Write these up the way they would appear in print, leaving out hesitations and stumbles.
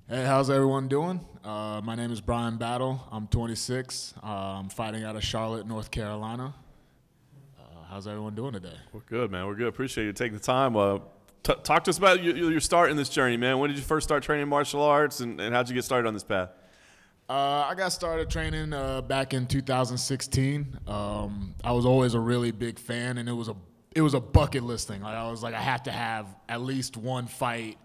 Hey, how's everyone doing? My name is Bryan Battle. I'm 26. I'm fighting out of Charlotte, North Carolina. How's everyone doing today? We're good, man. We're good. Appreciate you taking the time. Talk to us about your start in this journey, man. When did you first start training martial arts, and how'd you get started on this path? I got started training back in 2016. I was always a really big fan, and it was a bucket list thing. Like I was like, I have to have at least one fight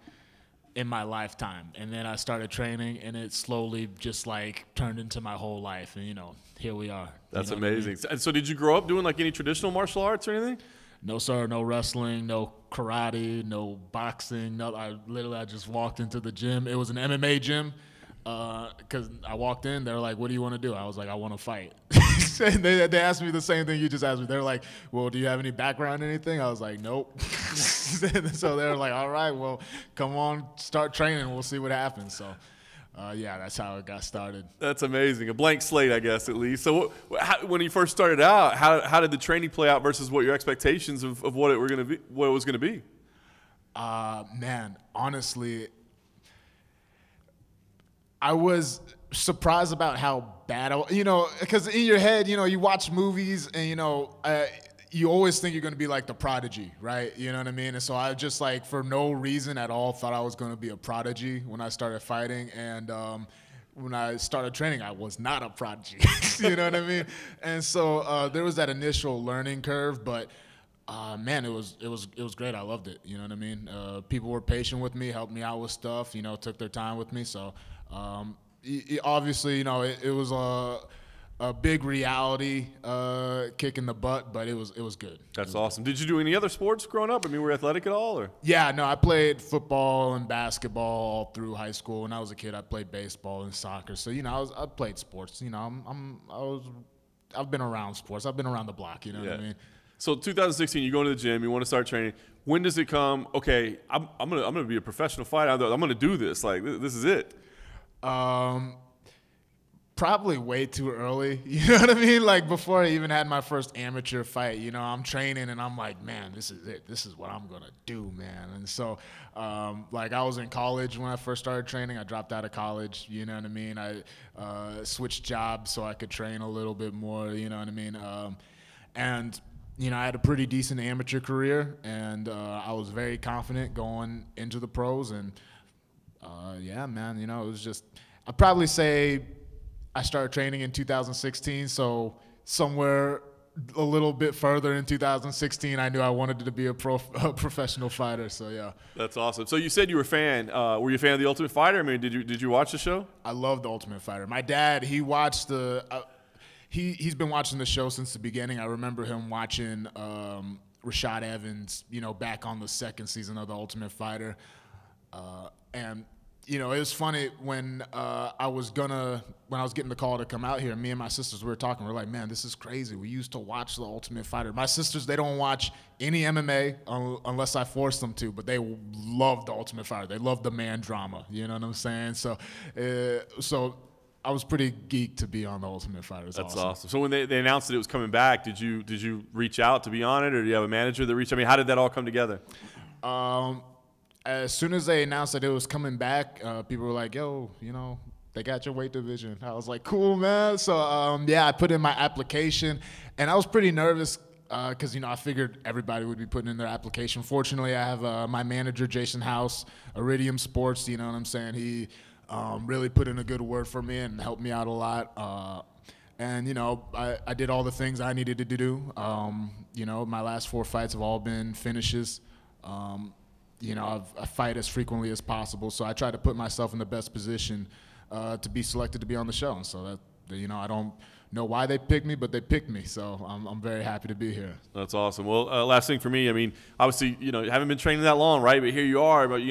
in my lifetime. And then I started training, and it slowly just like turned into my whole life. And here we are. That's you know amazing. what I mean? And so did you grow up doing like any traditional martial arts or anything? No, sir. No wrestling, no karate, no boxing. No, I just walked into the gym. It was an MMA gym. Because I walked in, they were like, "What do you want to do?" I was like, "I want to fight." they asked me the same thing you just asked me. They're like, "Well, do you have any background in anything?" I was like, "Nope." So they were like, "All right, well, come on, start training. We'll see what happens." So, yeah, that's how it got started. That's amazing. A blank slate, I guess, at least. So when you first started out, how did the training play out versus what your expectations of what it was going to be? Man, honestly, I was surprised about how bad because in your head, you watch movies and, you always think you're going to be like the prodigy, right? You know what I mean? And so I just like, for no reason at all, thought I was going to be a prodigy when I started fighting. And when I started training, I was not a prodigy. You know what I mean? And so there was that initial learning curve, but man, it was great. I loved it. You know what I mean? People were patient with me, helped me out with stuff. Took their time with me. So obviously, it was a big reality kick in the butt, but it was good. That's awesome. Did you do any other sports growing up? I mean, were you athletic at all, or? Yeah, no, I played football and basketball all through high school. When I was a kid, I played baseball and soccer. So I played sports. I've been around sports. I've been around the block. You know what I mean? So 2016, you go into the gym, you want to start training. When does it come? Okay, I'm gonna be a professional fighter. I'm gonna do this. Like this is it. Probably way too early. You know what I mean? Like before I even had my first amateur fight. I'm training and I'm like, man, this is it. This is what I'm gonna do, man. And so, like I was in college when I first started training. I dropped out of college. You know what I mean? I switched jobs so I could train a little bit more. You know what I mean? And I had a pretty decent amateur career, and I was very confident going into the pros. And yeah, man, it was just, I'd probably say I started training in 2016, so somewhere a little bit further in 2016, I knew I wanted to be a professional fighter. So yeah, that's awesome. So you said you were a fan. Were you a fan of The Ultimate Fighter? I mean, did you watch the show? I love The Ultimate Fighter. My dad, he watched the. He's been watching the show since the beginning. I remember him watching Rashad Evans, back on the second season of The Ultimate Fighter. And, it was funny when I was getting the call to come out here, me and my sisters, we were talking. We were like, man, this is crazy. We used to watch The Ultimate Fighter. My sisters, they don't watch any MMA unless I force them to, but they love The Ultimate Fighter. They love the man drama. You know what I'm saying? So I was pretty geeked to be on The Ultimate Fighter. That's awesome. So when they announced that it was coming back, did you reach out to be on it, or do you have a manager that reached out? I mean, how did that all come together? As soon as they announced that it was coming back, people were like, yo, they got your weight division. I was like, cool, man. So, yeah, I put in my application, and I was pretty nervous because, I figured everybody would be putting in their application. Fortunately, I have my manager, Jason House, Iridium Sports, you know what I'm saying? He really put in a good word for me and helped me out a lot. And, I did all the things I needed to do. My last 4 fights have all been finishes. I fight as frequently as possible, so I try to put myself in the best position to be selected to be on the show. And so that, I don't know why they picked me, but they picked me. So I'm very happy to be here. That's awesome. Well, last thing for me, I mean, obviously, you haven't been training that long, right? But here you are, but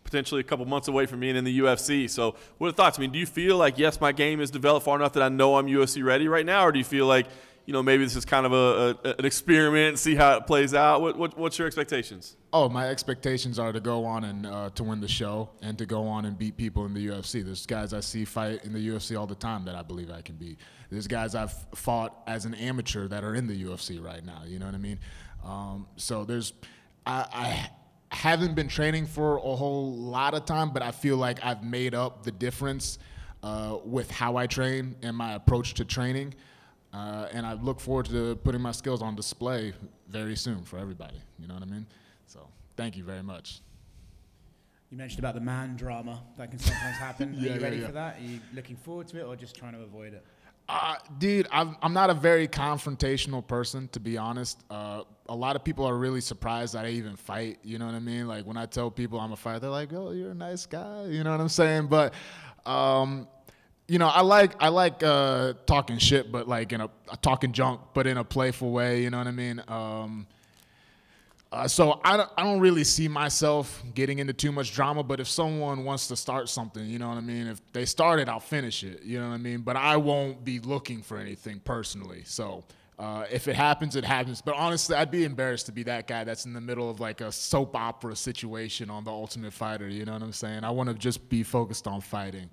potentially a couple months away from being in the UFC. So what are the thoughts? I mean, do you feel like, yes, my game is developed far enough that I know I'm UFC ready right now, or do you feel like, maybe this is kind of an experiment and see how it plays out? What's your expectations? Oh, my expectations are to go on and to win the show and to go on and beat people in the UFC. There's guys I see fight in the UFC all the time that I believe I can beat. There's guys I've fought as an amateur that are in the UFC right now. You know what I mean? So I haven't been training for a whole lot of time, but I feel like I've made up the difference with how I train and my approach to training. And I look forward to putting my skills on display very soon for everybody. You know what I mean? So thank you very much. You mentioned about the man drama that can sometimes happen. Are you ready for that? Are you looking forward to it or just trying to avoid it? Dude, I'm not a very confrontational person, to be honest. A lot of people are really surprised that I even fight. You know what I mean? Like when I tell people I'm a fighter, they're like, "Oh, you're a nice guy." You know what I'm saying? But you know, I like talking shit, but like talking junk, but in a playful way. You know what I mean? So I don't really see myself getting into too much drama, but if someone wants to start something, you know what I mean? If they start it, I'll finish it, you know what I mean? But I won't be looking for anything personally. So if it happens, it happens. But honestly, I'd be embarrassed to be that guy that's in the middle of like a soap opera situation on The Ultimate Fighter, you know what I'm saying? I want to just be focused on fighting.